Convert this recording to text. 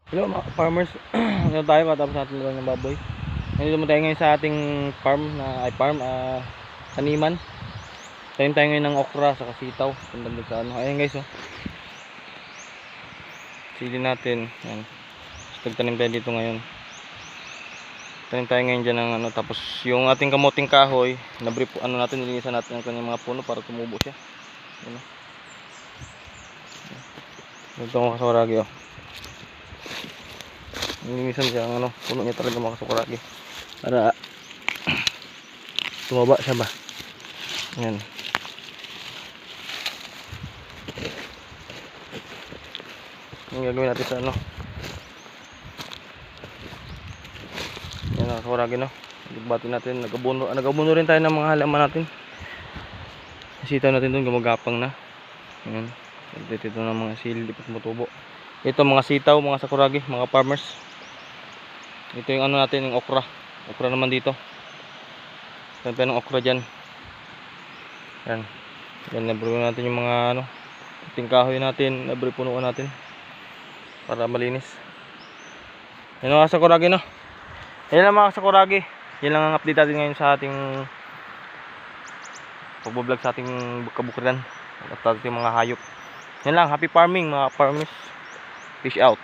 Hello mga farmers, ano tayo matapos natin lang ng baboy. Nandito mo tayo ngayon sa ating farm taniman. Tayo ngayon ng okra sa kasitaw. Punta sa ano. Ayan guys, oh. Sili natin. Ayan. Tagtanim tayo dito ngayon. Tanim tayo ngayon dyan ng ano. Tapos yung ating kamuting kahoy, nabrief ano natin, nilinisan natin ang kanyang mga puno para tumubo siya. Ayan, oh. Ito ang kasawaragi, oh. Nilinisan siya ang ano, puno niya talaga mga kasukuragi para tumaba siya ba. Yan. Yung gagawin natin sa ano. Yan ang kasukuragi, no. Nagbati natin, nagabuno rin tayo ng mga halaman natin. Sitaw natin doon gumagapang na. Yan. Dito ng mga sili pa tumutubo. Ito mga sitaw, mga sakuragi, mga farmers. Ito yung ano natin, yung okra. Okra naman dito. Tayo ng okra dyan. Yan. Yan, nabro natin yung mga ano, ating kahoy natin, nabro punuan natin. Para malinis. Yan mga sakuragi, no. Yan lang mga sakuragi. Yan lang ang update natin ngayon sa ating pagbablog sa ating kabukiran. At ating mga hayop. Yan lang, happy farming mga farmers. Fish out.